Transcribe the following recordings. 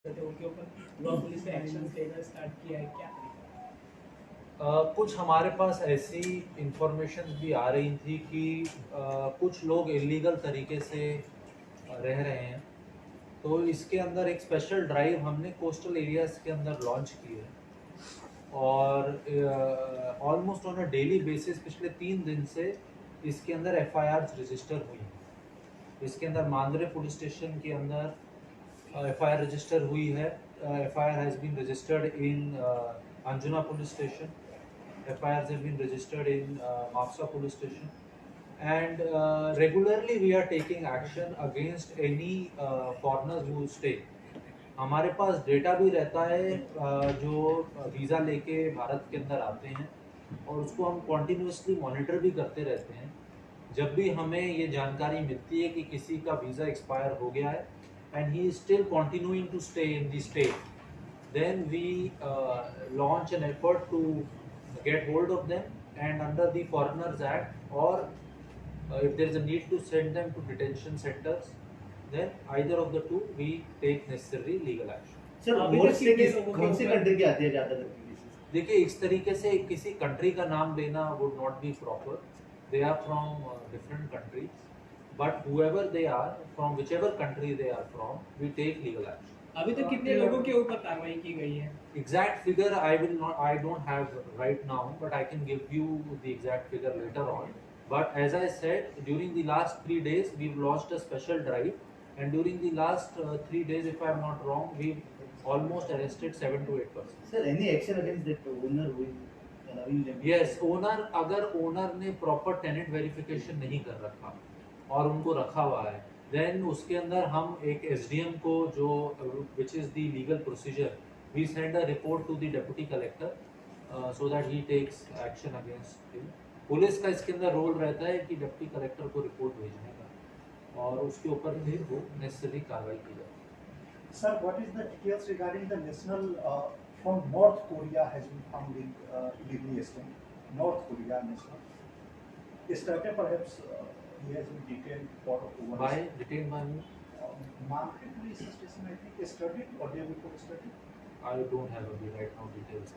उनके ऊपर गोवा पुलिस ने एक्शन लेना स्टार्ट किया है क्या? कुछ हमारे पास ऐसी इंफॉर्मेशन भी आ रही थी कि कुछ लोग इलीगल तरीके से रह रहे हैं, तो इसके अंदर एक स्पेशल ड्राइव हमने कोस्टल एरियाज के अंदर लॉन्च की है और almost on a daily basis पिछले 3 दिन से इसके अंदर एफआईआर रजिस्टर हुई हैं। इसके अंदर मांद्रे पुलिस स्टेशन के अंदर एफआईआर रजिस्टर हुई है। FIR has been registered in Anjuna police station. FIRs have been registered in Mapsa police station, and regularly we are taking action against any foreigners who stay. हमारे पास data भी रहता है जो visa लेके भारत के अंदर आते हैं और उसको हम कॉन्टिन्यूसली मॉनिटर भी करते रहते हैं। जब भी हमें ये जानकारी मिलती है कि किसी का वीज़ा एक्सपायर हो गया है and he is still continuing to stay in the state, then we launch an effort to get hold of them, and under the Foreigners Act, or if there is a need to send them to detention centers, then either of the two we take necessary legal action. Sir अभी board तक से कितने लोगों के कौन से ऊपर- country के आते हैं ज्यादातर केसेस? देखिए, इस तरीके से किसी कंट्री का नाम लेना would not be proper. They are from different countries, but whoever they are, from whichever country they are from, we take legal action. अभी तक कितने लोगों के ऊपर कार्रवाई की गई है? Exact figure I don't have right now, but I can give you the exact figure later on. But as I said, during the last 3 days we've launched a special drive, and during the last 3 days, if I'm not wrong, we've almost arrested 7 to 8%. Sir any action against that owner who is allowing them? Yes, अगर owner ने proper tenant verification नहीं कर रखा और उनको रखा हुआ है, देन उसके अंदर हम एक एसडीएम को, जो which is the legal procedure, we send a report to the deputy collector so that he takes action against him. Police का इसके अंदर रोल रहता है कि डिप्टी कलेक्टर को रिपोर्ट भेजने का और उसके ऊपर फिर वो नेसेसरी कार्रवाई की जाए. Sir, what is the details regarding the national from North Korea has been found in illegally staying? North Korea national. Started perhaps he has been detained for over. By detained by whom? Market police station I think started or day before started. I don't have अभी right now details.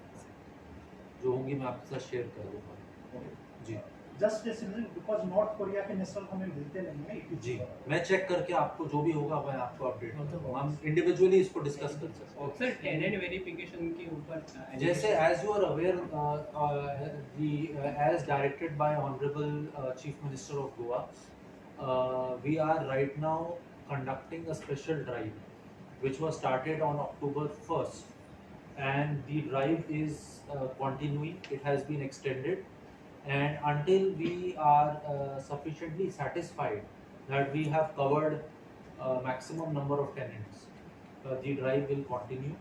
जो होंगी मैं आपके साथ share कर दूँगा. Okay. Ji Just basically because North Korea के national हमें मिलते नहीं है. it is- जी, मैं चेक करके आपको जो भी होगा मैं आपको अपडेट करूँगा. हम इंडिविजुअली इसको डिस्कस कर सकते हैं. सर टेनेंट वेरिफिकेशन के ऊपर जैसे as you are aware, as directed by Honorable Chief Minister of Goa, we are right now conducting a special drive which was started on October 1st, and the drive is continuing. It has been extended, and until we are sufficiently satisfied that we have covered maximum number of tenants, the drive will continue.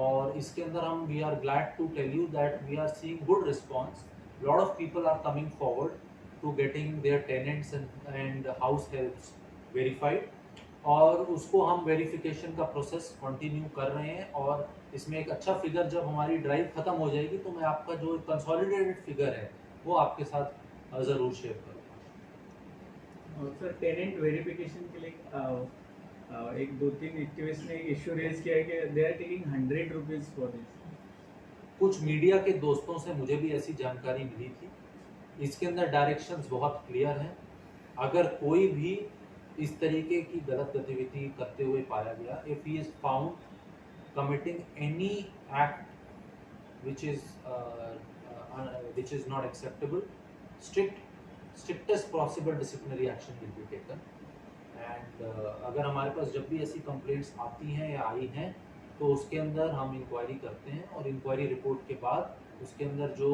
और इसके अंदर हम we are glad to tell you that we are seeing good response. Lot of people are coming forward to getting their tenants and house helps verified, और उसको हम verification का process continue कर रहे हैं. और इसमें एक अच्छा फिगर जब हमारी ड्राइव ख़त्म हो जाएगी तो मैं आपका जो कंसोलिडेटेड फिगर है वो आपके साथ ज़रूर शेयर करूँगा. सर टेनेंट वेरिफिकेशन के लिए एक 2-3 एक्टिविस्ट ने इश्यू रेज किया है कि they are taking 100 rupees for this. कुछ मीडिया के दोस्तों से मुझे भी ऐसी जानकारी मिली थी. इसके अंदर डायरेक्शंस बहुत क्लियर हैं. अगर कोई भी इस तरीके की गलत गतिविधि करते हुए पाया गया, if he is found committing any act which is not acceptable, strictest possible disciplinary action will be taken. And अगर हमारे पास जब भी ऐसी कंप्लेंट्स आती हैं या आई हैं तो उसके अंदर हम इंक्वायरी करते हैं, और इंक्वायरी रिपोर्ट के बाद उसके अंदर जो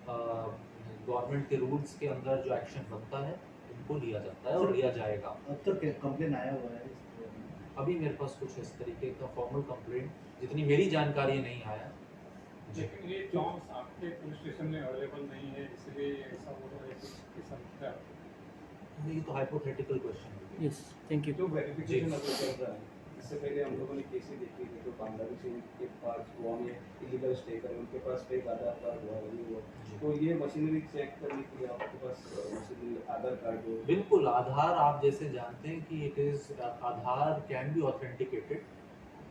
गवर्नमेंट के रूल्स के अंदर जो एक्शन बनता है उनको लिया जाता है और लिया जाएगा. अब तो कंप्लेन आया हुआ है अभी मेरे पास कुछ इस तरीके का फॉर्मल कंप्लेंट जितनी मेरी जानकारी नहीं आया. लेकिन ये जॉब्स आपके पुलिस स्टेशन में अवेलेबल नहीं है, इसलिए ऐसा हो रहा है कि समस्या. ये तो हाइपोथेटिकल क्वेश्चन है. Yes thank you. जो वेरिफिकेशन अभी चल रहा है, इससे पहले हम लोगों ने केसेस देखी थी, जो बांग्लादेशी के पास गोवा में इलीगल स्टे करे, उनके पास फेक आधार कार्ड हुआ, ये हुआ. तो ये मशीनरी चेक करने के लिए आपके पास मशीनरी आधार कार्ड हो? बिल्कुल. आधार आप जैसे जानते हैं कि it is Aadhaar can be authenticated,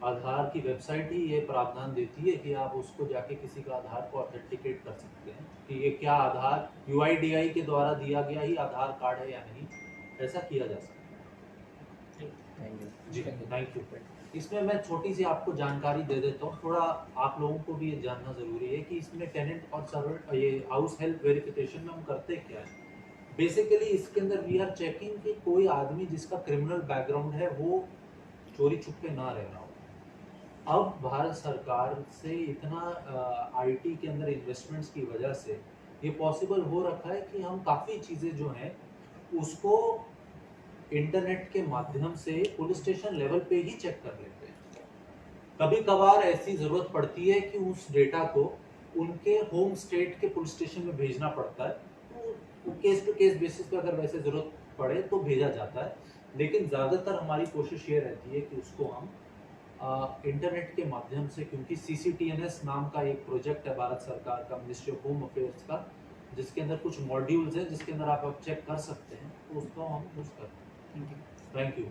Aadhaar की वेबसाइट ही ये प्रावधान देती है कि आप उसको जाके किसी का आधार को ऑथेंटिकेट कर सकते हैं कि ये क्या आधार UIDAI के द्वारा दिया गया ही आधार कार्ड है या नहीं, ऐसा किया जा सकता है। जी थैंक यू। इसमें मैं छोटी सी आपको जानकारी दे देता हूँ, थोड़ा आप लोगों को भी ये जानना ज़रूरी है कि इसमें टेनेंट और सर्वेंट ये हाउस हेल्प वेरिफिकेशन में हम करते क्या है। बेसिकली इसके अंदर वी आर चेकिंग कि कोई आदमी जिसका क्रिमिनल बैकग्राउंड है वो चोरी छुपे ना रह रहा हो। अब भारत सरकार से इतना IT के अंदर इन्वेस्टमेंट्स की वजह से ये पॉसिबल हो रखा है कि हम काफ़ी चीज़ें जो हैं उसको इंटरनेट के माध्यम से पुलिस स्टेशन लेवल पे ही चेक कर लेते हैं। कभी कभार ऐसी ज़रूरत पड़ती है कि उस डेटा को उनके होम स्टेट के पुलिस स्टेशन में भेजना पड़ता है, तो केस टू केस बेसिस पे अगर वैसे ज़रूरत पड़े तो भेजा जाता है, लेकिन ज़्यादातर हमारी कोशिश ये रहती है कि उसको हम इंटरनेट के माध्यम से, क्योंकि CCTNS नाम का एक प्रोजेक्ट है भारत सरकार का, मिनिस्ट्री ऑफ होम अफेयर्स का, जिसके अंदर कुछ मॉड्यूल्स हैं जिसके अंदर आप चेक कर सकते हैं, तो उसको हम यूज़ करते हैं। Thank you.